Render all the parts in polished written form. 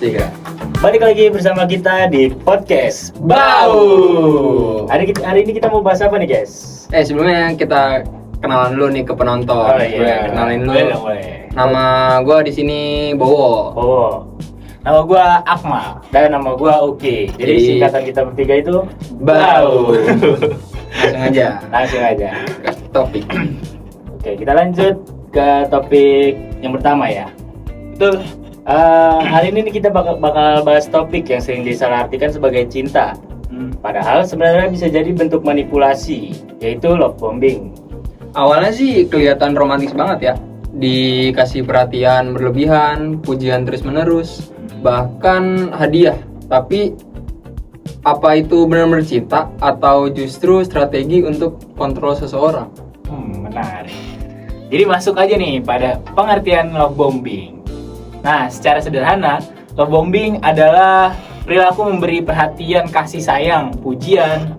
3. Balik lagi bersama kita di podcast Bau. Hari ini kita mau bahas apa nih, guys? Sebelumnya kita kenalan dulu nih ke penonton. Oh iya, Kenalin dulu. Boleh. Nama gue di sini Bowo. Nama gue Akmal dan nama gue Uki. Jadi singkatan kita bertiga itu Bau. Langsung aja ke topik. Oke, kita lanjut ke topik yang pertama ya. Betul. Hari ini kita bakal bahas topik yang sering disalahartikan sebagai cinta. Padahal sebenarnya bisa jadi bentuk manipulasi, yaitu love bombing. Awalnya sih kelihatan romantis banget ya. Dikasih perhatian berlebihan, pujian terus-menerus, bahkan hadiah. Tapi apa itu benar-benar cinta atau justru strategi untuk kontrol seseorang? Menarik. Jadi masuk aja nih pada pengertian love bombing. Nah, secara sederhana, love bombing adalah perilaku memberi perhatian, kasih sayang, pujian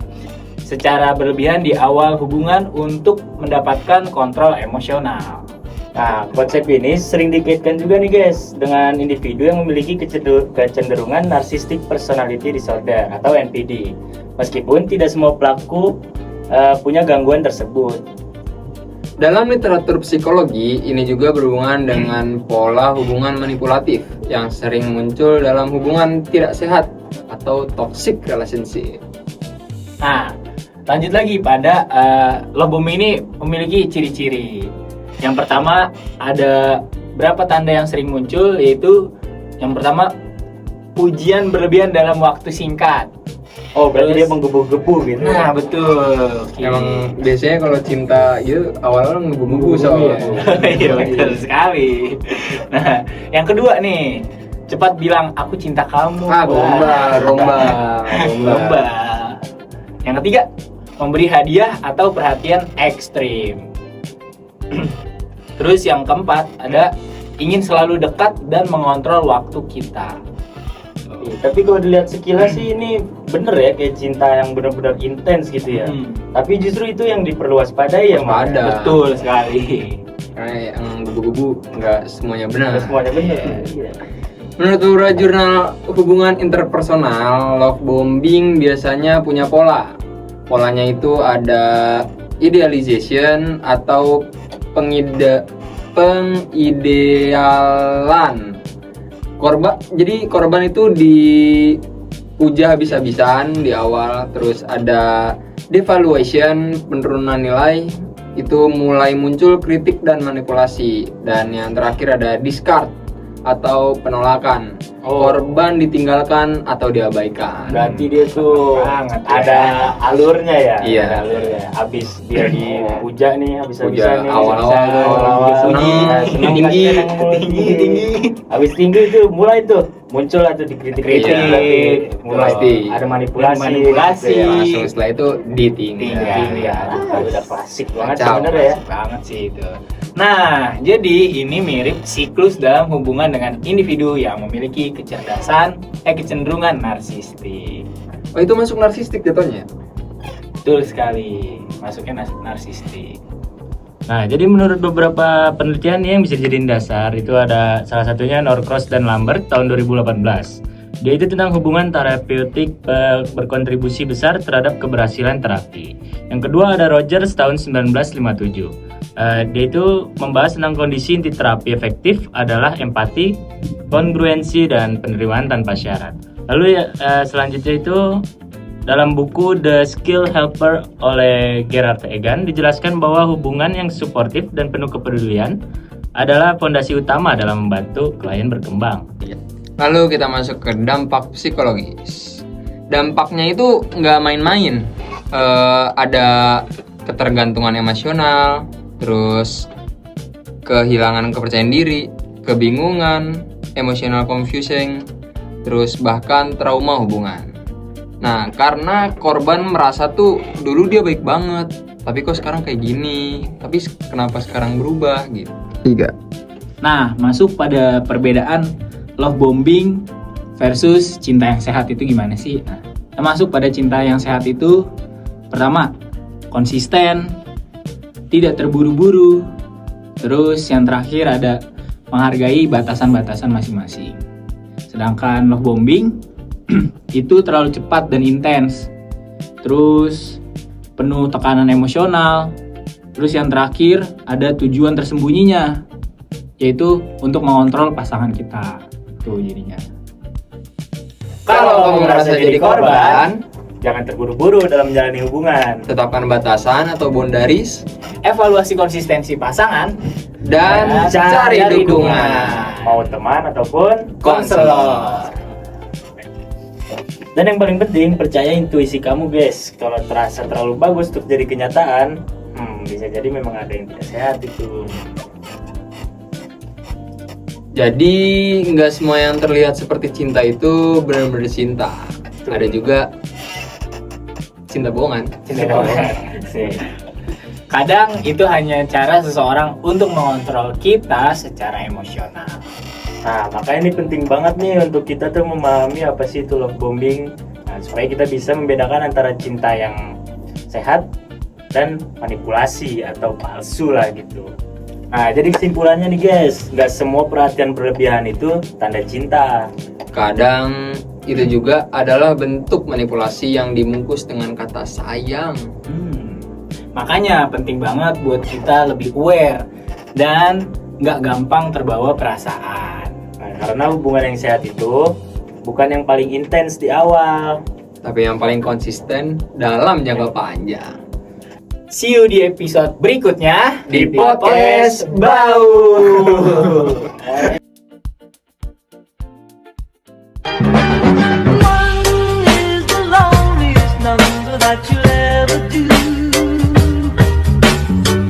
secara berlebihan di awal hubungan untuk mendapatkan kontrol emosional. Nah, konsep ini sering dikaitkan juga nih guys dengan individu yang memiliki kecenderungan narcissistic personality disorder atau NPD. Meskipun tidak semua pelaku punya gangguan tersebut. Dalam literatur psikologi, ini juga berhubungan dengan pola hubungan manipulatif yang sering muncul dalam hubungan tidak sehat atau toxic relationship. Nah, lanjut lagi pada love bombing ini memiliki ciri-ciri. Yang pertama, ada berapa tanda yang sering muncul, yaitu yang pertama, pujian berlebihan dalam waktu singkat. Oh, berarti dia menggebu-gebu gitu. Nah, betul. Emang biasanya kalau cinta itu awal-awal menggebu-gebu soalnya. Iya, betul sekali. Nah, yang kedua nih, cepat bilang aku cinta kamu. Gombal. Yang ketiga, memberi hadiah atau perhatian ekstrim. Terus yang keempat, ada ingin selalu dekat dan mengontrol waktu kita. Tapi kalau dilihat sekilas sih ini bener ya, kayak cinta yang benar-benar intens gitu ya. Tapi justru itu yang diperlu waspadai ya, ada. Betul sekali. Karena yang gebu-gebu nggak semuanya benar. Iya. Menurut jurnal hubungan interpersonal, love bombing biasanya punya pola. Polanya itu ada idealization atau pengidealan. Korban itu dipuja habis-habisan di awal, terus ada devaluation, penurunan nilai, itu mulai muncul kritik dan manipulasi, dan yang terakhir ada discard atau penolakan. Korban ditinggalkan atau diabaikan. Berarti dia tuh ada alurnya ya. Iya. Ada alurnya. Habis dia dipuja nih, habis-habisan nih. Awal-awal seneng, tinggi. Habis tinggi itu mulai tuh muncul atau dikritik. Mulai ada manipulasi. Langsung setelah itu ditinggal. Udah klasik banget sebenarnya ya. Banget sih itu. Nah, jadi ini mirip siklus dalam hubungan dengan individu yang memiliki kecenderungan narsistik. Oh, itu masuk narsistik jatuhnya? Betul sekali, masuknya narsistik. Nah, jadi menurut beberapa penelitian yang bisa dijadiin dasar, itu ada salah satunya Norcross dan Lambert tahun 2018. Dia itu tentang hubungan terapeutik berkontribusi besar terhadap keberhasilan terapi. Yang kedua ada Rogers tahun 1957. Dia itu membahas tentang kondisi inti terapi efektif adalah empati, kongruensi, dan penerimaan tanpa syarat. Lalu selanjutnya itu dalam buku The Skill Helper oleh Gerard Egan dijelaskan bahwa hubungan yang suportif dan penuh kepedulian adalah fondasi utama dalam membantu klien berkembang. Lalu kita masuk ke dampak psikologis. Dampaknya itu nggak main-main. Ada ketergantungan emosional, terus kehilangan kepercayaan diri, kebingungan, emotional confusion, terus bahkan trauma hubungan. Nah, karena korban merasa tuh dulu dia baik banget, tapi kok sekarang kayak gini, tapi kenapa sekarang berubah gitu. 3. Nah, masuk pada perbedaan love bombing versus cinta yang sehat itu gimana sih? Nah, masuk pada cinta yang sehat itu pertama, konsisten, tidak terburu-buru. Terus yang terakhir ada menghargai batasan-batasan masing-masing. Sedangkan love bombing itu terlalu cepat dan intens. Terus penuh tekanan emosional. Terus yang terakhir ada tujuan tersembunyinya, yaitu untuk mengontrol pasangan kita. Itu jadinya. Kalau kamu merasa jadi korban, jangan terburu-buru dalam menjalani hubungan. tetapkan batasan atau boundaries Evaluasi konsistensi pasangan dan cari dukungan. Mau teman ataupun Konselor. Dan yang paling penting, percaya intuisi kamu guys. Kalau terasa terlalu bagus untuk jadi kenyataan, bisa jadi memang ada yang tidak sehat itu. Jadi nggak semua yang terlihat seperti cinta itu benar-benar cinta. Ada juga cinta bohongan. kadang itu hanya cara seseorang untuk mengontrol kita secara emosional. Nah, makanya ini penting banget nih untuk kita tuh memahami apa sih itu love bombing. Nah, supaya kita bisa membedakan antara cinta yang sehat dan manipulasi atau palsu lah gitu. Nah, jadi kesimpulannya nih guys, nggak semua perhatian berlebihan itu tanda cinta. Kadang itu juga adalah bentuk manipulasi yang dibungkus dengan kata sayang. Makanya penting banget buat kita lebih aware dan nggak gampang terbawa perasaan. Nah, karena hubungan yang sehat itu bukan yang paling intens di awal, Tapi yang paling konsisten dalam jangka panjang. See you di episode berikutnya Di podcast Bau. One is the loneliest number that you'll ever do.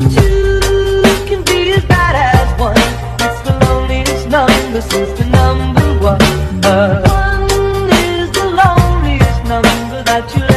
Two can be as bad as one. It's the loneliest number since the number one. One is the loneliest number that you'll